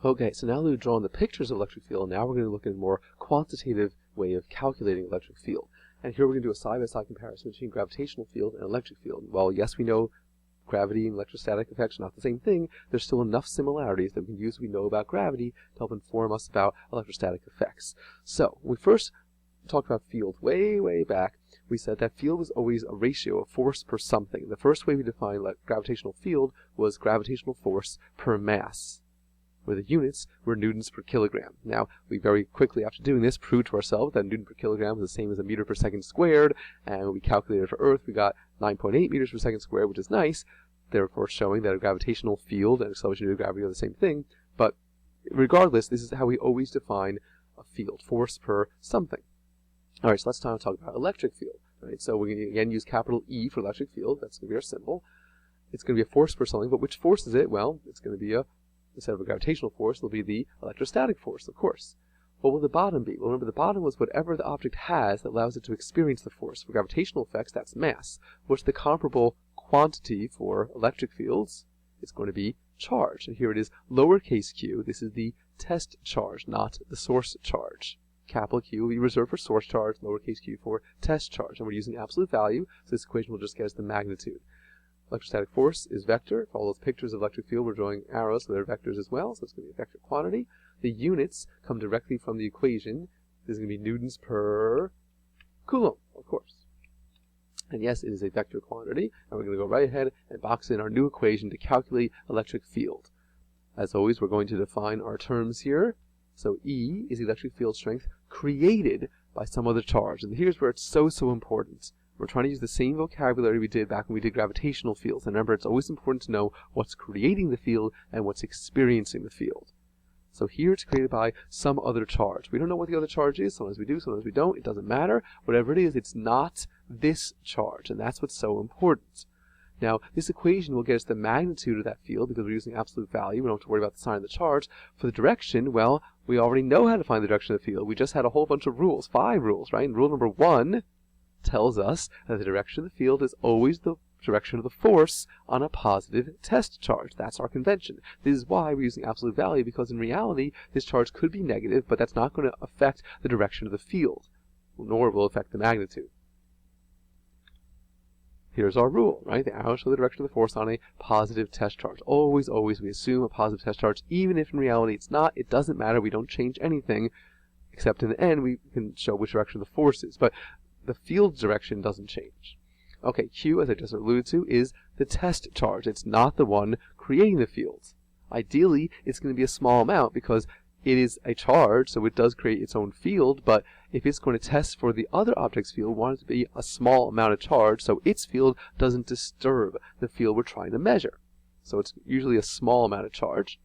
Okay, so now that we've drawn the pictures of electric field, now we're going to look at a more quantitative way of calculating electric field. And here we're going to do a side-by-side comparison between gravitational field and electric field. Well, yes, we know gravity and electrostatic effects are not the same thing. There's still enough similarities that we can use what we know about gravity to help inform us about electrostatic effects. So, when we first talked about field way back, we said that field was always a ratio of force per something. The first way we defined gravitational field was gravitational force per mass, where the units were newtons per kilogram. Now, we very quickly, after doing this, proved to ourselves that Newton per kilogram was the same as a meter per second squared, and when we calculated for Earth, we got 9.8 meters per second squared, which is nice, therefore showing that a gravitational field and acceleration due to gravity are the same thing. But regardless, this is how we always define a field, force per something. All right, so let's talk about electric field. All right, so we're going to again use capital E for electric field. That's going to be our symbol. It's going to be a force per something, but which force is it? Well, it's going to be instead of a gravitational force, it'll be the electrostatic force, of course. What will the bottom be? Well, remember, the bottom was whatever the object has that allows it to experience the force. For gravitational effects, that's mass. What's the comparable quantity for electric fields? It's going to be charge. And here it is, lowercase q. This is the test charge, not the source charge. Capital Q will be reserved for source charge, lowercase q for test charge. And we're using absolute value, so this equation will just get us the magnitude. Electrostatic force is vector. For all those pictures of electric field, we're drawing arrows, so they're vectors as well, so it's going to be a vector quantity. The units come directly from the equation. This is going to be newtons per coulomb, of course. And yes, it is a vector quantity, and we're going to go right ahead and box in our new equation to calculate electric field. As always, we're going to define our terms here. So E is electric field strength created by some other charge. And here's where it's so important. We're trying to use the same vocabulary we did back when we did gravitational fields. And remember, it's always important to know what's creating the field and what's experiencing the field. So here it's created by some other charge. We don't know what the other charge is. Sometimes we do, sometimes we don't. It doesn't matter. Whatever it is, it's not this charge. And that's what's so important. Now, this equation will get us the magnitude of that field because we're using absolute value. We don't have to worry about the sign of the charge. For the direction, well, we already know how to find the direction of the field. We just had a whole bunch of rules, 5 rules, right? And rule number 1 tells us that the direction of the field is always the direction of the force on a positive test charge. That's our convention. This is why we're using absolute value, because in reality, this charge could be negative, but that's not going to affect the direction of the field, nor will it affect the magnitude. Here's our rule, right? The arrows show the direction of the force on a positive test charge. Always, we assume a positive test charge, even if in reality it's not. It doesn't matter. We don't change anything, except in the end we can show which direction the force is. But the field's direction doesn't change. Okay, Q, as I just alluded to, is the test charge. It's not the one creating the field. Ideally, it's going to be a small amount because it is a charge, so it does create its own field, but if it's going to test for the other object's field, we want it to be a small amount of charge so its field doesn't disturb the field we're trying to measure. So it's usually a small amount of charge,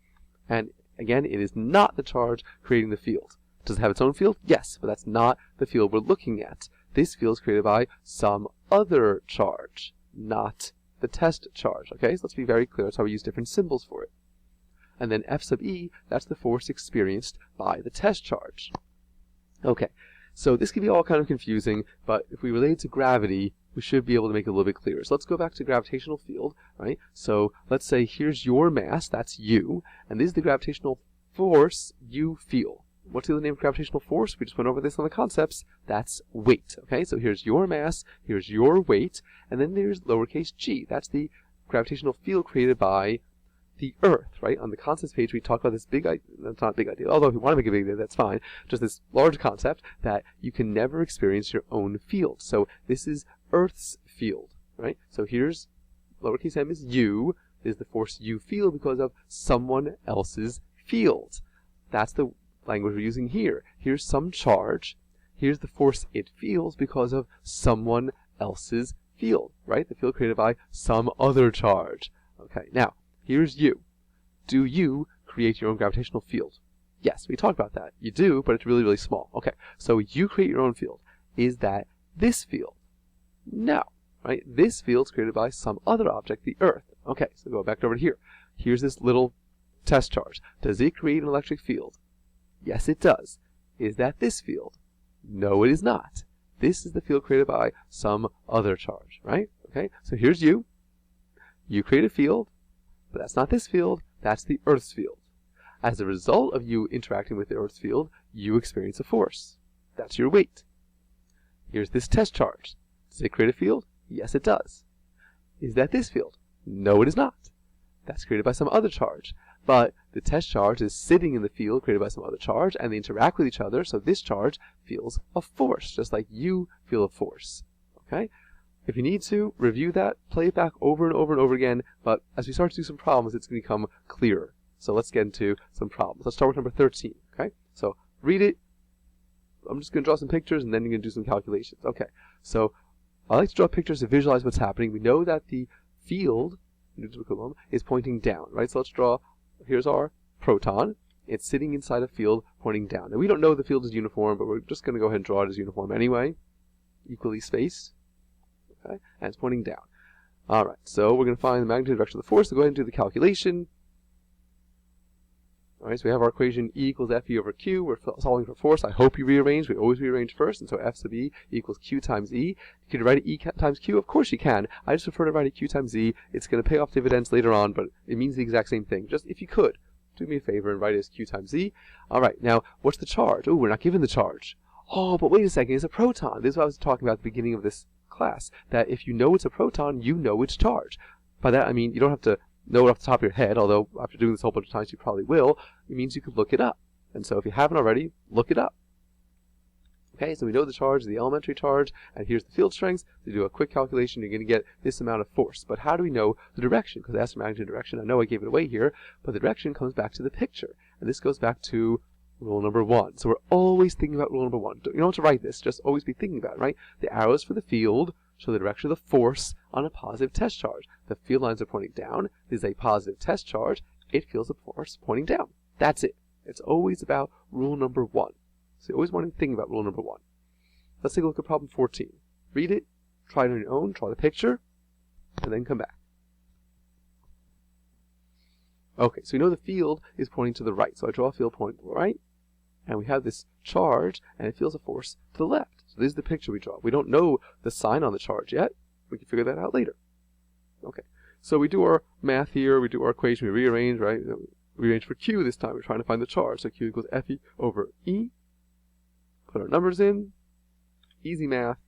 and again, it is not the charge creating the field. Does it have its own field? Yes, but that's not the field we're looking at. This field is created by some other charge, not the test charge. Okay, so let's be very clear. That's how we use different symbols for it. And then F sub E, that's the force experienced by the test charge. Okay, so this can be all kind of confusing, but if we relate it to gravity, we should be able to make it a little bit clearer. So let's go back to gravitational field, right? So let's say here's your mass, that's you, and this is the gravitational force you feel. What's the other name of gravitational force? We just went over this on the concepts. That's weight. Okay, so here's your mass, here's your weight, and then there's lowercase g. That's the gravitational field created by the Earth, right? On the concepts page, we talk about this big idea. That's not a big idea. Although if you want to make a big idea, that's fine. Just this large concept that you can never experience your own field. So this is Earth's field, right? So here's lowercase m is you. Is the force you feel because of someone else's field. That's the language we're using here. Here's some charge. Here's the force it feels because of someone else's field, right? The field created by some other charge. Okay, now, here's you. Do you create your own gravitational field? Yes, we talked about that. You do, but it's really small. Okay, so you create your own field. Is that this field? No, right? This field's created by some other object, the Earth. Okay, so go back over to here. Here's this little test charge. Does it create an electric field? Yes, it does. Is that this field? No, it is not. This is the field created by some other charge, right? Okay, so here's you. You create a field, but that's not this field. That's the Earth's field. as a result of you interacting with the Earth's field, you experience a force. That's your weight. Here's this test charge. Does it create a field? Yes, it does. Is that this field? No, it is not. That's created by some other charge. But the test charge is sitting in the field created by some other charge, and they interact with each other, so this charge feels a force, just like you feel a force. Okay? If you need to, review that, play it back over and over and over again, but as we start to do some problems, it's going to become clearer. So let's get into some problems. Let's start with number 13. Okay? So read it. I'm just going to draw some pictures, and then you're going to do some calculations. Okay. So I like to draw pictures to visualize what's happening. We know that the field is pointing down, right? So let's draw. Here's our proton. It's sitting inside a field pointing down. Now we don't know the field is uniform, but we're just going to go ahead and draw it as uniform anyway. Equally spaced. Okay? And it's pointing down. Alright, so we're going to find the magnitude and direction of the force. So go ahead and do the calculation. Alright, so we have our equation E equals FE over Q. We're solving for force. I hope you rearrange. We always rearrange first. And so F sub E equals Q times E. Can you write it E times Q? Of course you can. I just prefer to write it Q times E. It's going to pay off dividends later on, but it means the exact same thing. Just if you could, do me a favor and write it as Q times E. Alright, now what's the charge? Oh, we're not given the charge. Oh, but wait a second. It's a proton. This is what I was talking about at the beginning of this class. That if you know it's a proton, you know its charge. By that I mean you don't have to know it off the top of your head, although after doing this a whole bunch of times you probably will. It means you could look it up. And so if you haven't already, look it up. Okay, so we know the charge, the elementary charge, and here's the field strength. To do a quick calculation, you're going to get this amount of force. But how do we know the direction? Because that's the magnitude direction. I know I gave it away here, but the direction comes back to the picture. And this goes back to rule number 1. So we're always thinking about rule number 1. You don't have to write this, just always be thinking about it, right? The arrows for the field show the direction of the force on a positive test charge. The field lines are pointing down. This is a positive test charge. It feels a force pointing down. That's it. It's always about rule number 1. So you always want to think about rule number 1. Let's take a look at problem 14. Read it, try it on your own, draw the picture, and then come back. Okay, so we know the field is pointing to the right. So I draw a field pointing to the right, and we have this charge, and it feels a force to the left. So this is the picture we draw. We don't know the sign on the charge yet. We can figure that out later. Okay, so we do our math here, we do our equation, we rearrange, right? We rearrange for Q this time. We're trying to find the charge. So Q equals FE over E. Put our numbers in. Easy math.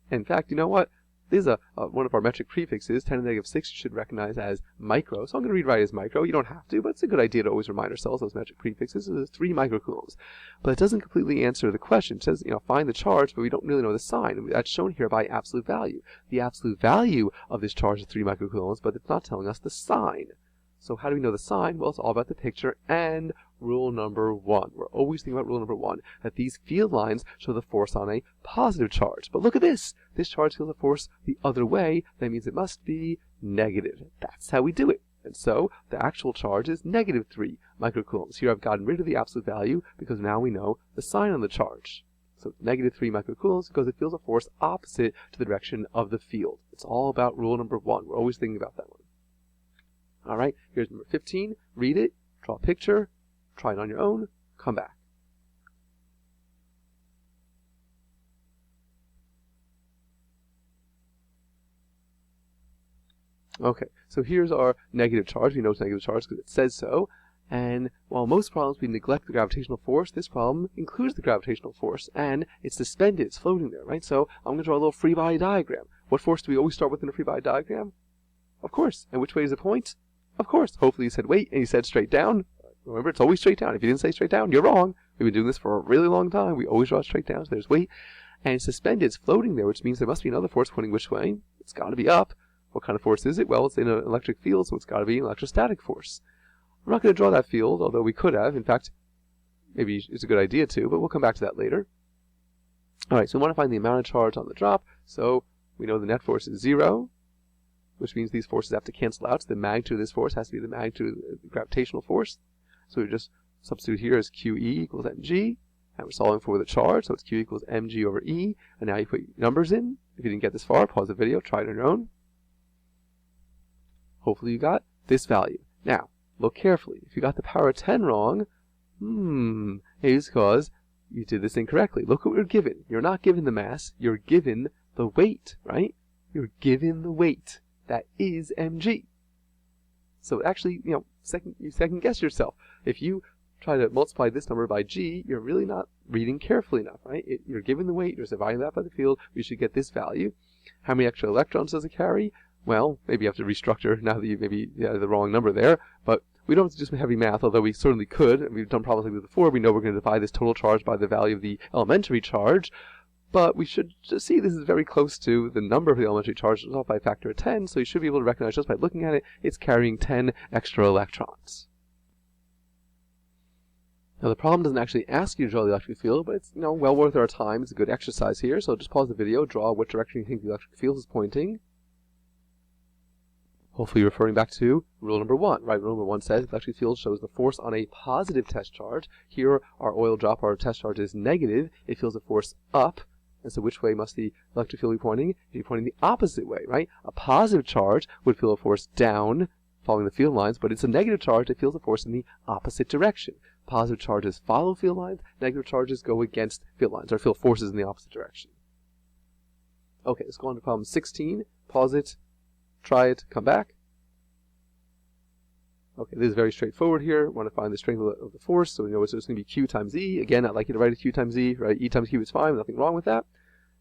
In fact, you know what? This is one of our metric prefixes, 10 to the negative 6, you should recognize as micro. So I'm going to rewrite it as micro. You don't have to, but it's a good idea to always remind ourselves those metric prefixes. So there's 3 microcoulombs. But it doesn't completely answer the question. It says, find the charge, but we don't really know the sign. That's shown here by absolute value. The absolute value of this charge is 3 microcoulombs, but it's not telling us the sign. So how do we know the sign? Well, it's all about the picture and rule number 1. We're always thinking about rule number 1, that these field lines show the force on a positive charge. But look at this. This charge feels a force the other way. That means it must be negative. That's how we do it. And so the actual charge is negative 3 microcoulombs. Here I've gotten rid of the absolute value because now we know the sign on the charge. So negative 3 microcoulombs because it feels a force opposite to the direction of the field. It's all about rule number 1. We're always thinking about that one. All right, here's number 15. Read it, draw a picture, try it on your own, come back. Okay, so here's our negative charge. We know it's negative charge because it says so. And while most problems we neglect the gravitational force, this problem includes the gravitational force, and it's suspended, it's floating there, right? So I'm going to draw a little free body diagram. What force do we always start with in a free body diagram? Of course. And which way does it point? Of course. Hopefully you said wait, and you said straight down. Remember, it's always straight down. If you didn't say straight down, you're wrong. We've been doing this for a really long time. We always draw straight down, so there's weight. And it's suspended, it's floating there, which means there must be another force pointing which way? It's got to be up. What kind of force is it? Well, it's in an electric field, so it's got to be an electrostatic force. We're not going to draw that field, although we could have. In fact, maybe it's a good idea to, but we'll come back to that later. Alright, so we want to find the amount of charge on the drop. So we know the net force is 0. Which means these forces have to cancel out. So the magnitude of this force has to be the magnitude of the gravitational force. So we just substitute here as QE equals mg. And we're solving for the charge, so it's Q equals mg over E. And now you put numbers in. If you didn't get this far, pause the video, try it on your own. Hopefully you got this value. Now, look carefully. If you got the power of 10 wrong, it's because you did this incorrectly. Look what we're given. You're not given the mass, you're given the weight, right? You're given the weight. That is mg. So actually, you second guess yourself. If you try to multiply this number by g, you're really not reading carefully enough, right? You're given the weight, you're dividing that by the field, we should get this value. How many extra electrons does it carry? Well, maybe you have to restructure now that you maybe had the wrong number there, but we don't have to do some heavy math, although we certainly could, and we've done problems like this before. We know we're going to divide this total charge by the value of the elementary charge, but we should just see this is very close to the number of the elementary charge, off by a factor of 10, so you should be able to recognize just by looking at it, it's carrying 10 extra electrons. Now the problem doesn't actually ask you to draw the electric field, but it's well worth our time. It's a good exercise here, so just pause the video, draw which direction you think the electric field is pointing. Hopefully you're referring back to rule number 1, right? Rule number 1 says the electric field shows the force on a positive test charge. Here our oil drop, our test charge is negative. It feels a force up. And so which way must the electric field be pointing? It should be pointing the opposite way, right? A positive charge would feel a force down, following the field lines, but it's a negative charge that feels a force in the opposite direction. Positive charges follow field lines, negative charges go against field lines, or feel forces in the opposite direction. Okay, let's go on to problem 16. Pause it, try it, come back. Okay, this is very straightforward here. We want to find the strength of the force, so we know it's just going to be Q times E. Again, I'd like you to write it Q times E, right? E times Q is fine, nothing wrong with that.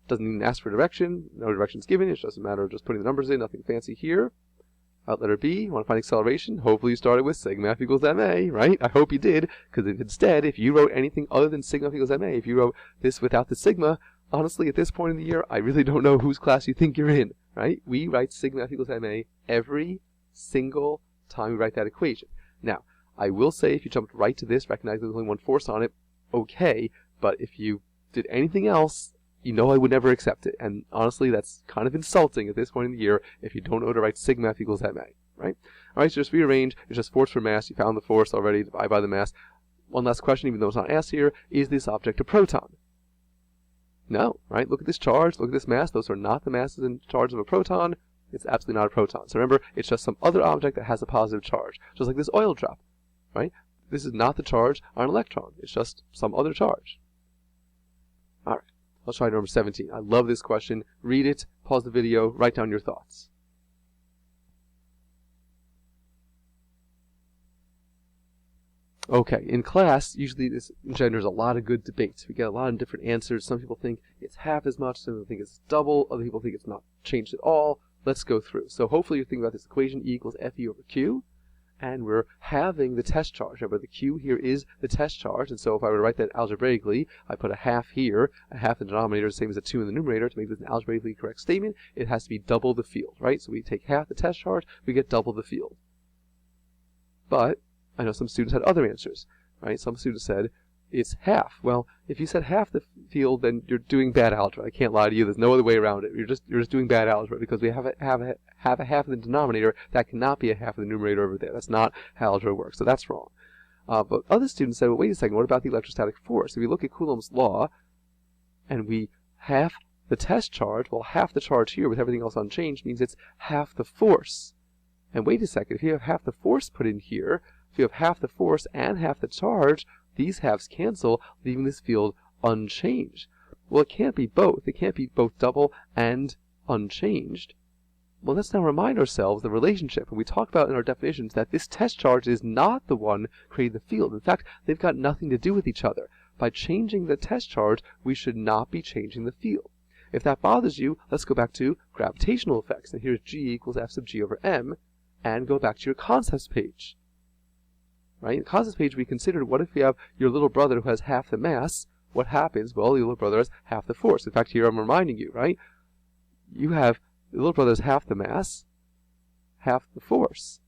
Doesn't even ask for direction, no direction's given, it just a matter of just putting the numbers in, nothing fancy here. Out letter B, you want to find acceleration. Hopefully you started with sigma F equals ma, right? I hope you did, because instead, if you wrote anything other than sigma F equals ma, if you wrote this without the sigma, honestly, at this point in the year, I really don't know whose class you think you're in, right? We write sigma F equals ma every single time we write that equation. Now, I will say if you jumped right to this, recognize there's only one force on it, okay, but if you did anything else, I would never accept it. And honestly, that's kind of insulting at this point in the year if you don't know how to write sigma F equals ma, right? Alright, so just rearrange. It's just force for mass. You found the force already. Divide by the mass. One last question, even though it's not asked here. Is this object a proton? No, right? Look at this charge. Look at this mass. Those are not the masses and charge of a proton. It's absolutely not a proton. So remember, it's just some other object that has a positive charge. Just like this oil drop, right? This is not the charge on an electron. It's just some other charge. Alright. Let's try number 17. I love this question. Read it, pause the video, write down your thoughts. Okay, in class, usually this engenders a lot of good debates. We get a lot of different answers. Some people think it's half as much, some people think it's double, other people think it's not changed at all. Let's go through. So hopefully you're thinking about this equation, E equals Fe over Q. And we're having the test charge. Remember, the Q here is the test charge, and so if I were to write that algebraically, I put a half here, a half in the denominator, the same as a 2 in the numerator. To make this an algebraically correct statement, it has to be double the field, right? So we take half the test charge, we get double the field. But I know some students had other answers, right? Some students said it's half. Well, if you said half the field, then you're doing bad algebra. I can't lie to you. There's no other way around it. You're just doing bad algebra because we have a half in the denominator. That cannot be a half in the numerator over there. That's not how algebra works. So that's wrong. But other students said, well, wait a second. What about the electrostatic force? If we look at Coulomb's law, and we half the test charge, well, half the charge here with everything else unchanged means it's half the force. And wait a second. If you have half the force put in here, if you have half the force and half the charge, these halves cancel, leaving this field unchanged. Well, it can't be both. It can't be both double and unchanged. Well, let's now remind ourselves the relationship. And we talked about in our definitions that this test charge is not the one creating the field. In fact, they've got nothing to do with each other. By changing the test charge, we should not be changing the field. If that bothers you, let's go back to gravitational effects. And here's G equals F sub G over M. And go back to your concepts page. Right? In the concepts page, we considered what if we have your little brother who has half the mass? What happens? Well, your little brother has half the force. In fact, here I'm reminding you, right? You have your little brother has half the mass, half the force.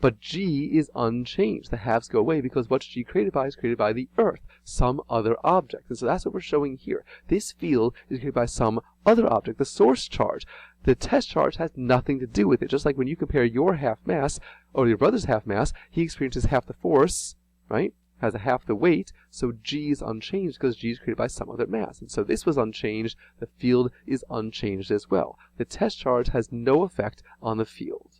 But G is unchanged. The halves go away because what's G created by is created by the Earth, some other object. And so that's what we're showing here. This field is created by some other object, the source charge. The test charge has nothing to do with it. Just like when you compare your half mass or your brother's half mass, he experiences half the force, right? Has a half the weight, so G is unchanged because G is created by some other mass. And so this was unchanged. The field is unchanged as well. The test charge has no effect on the field.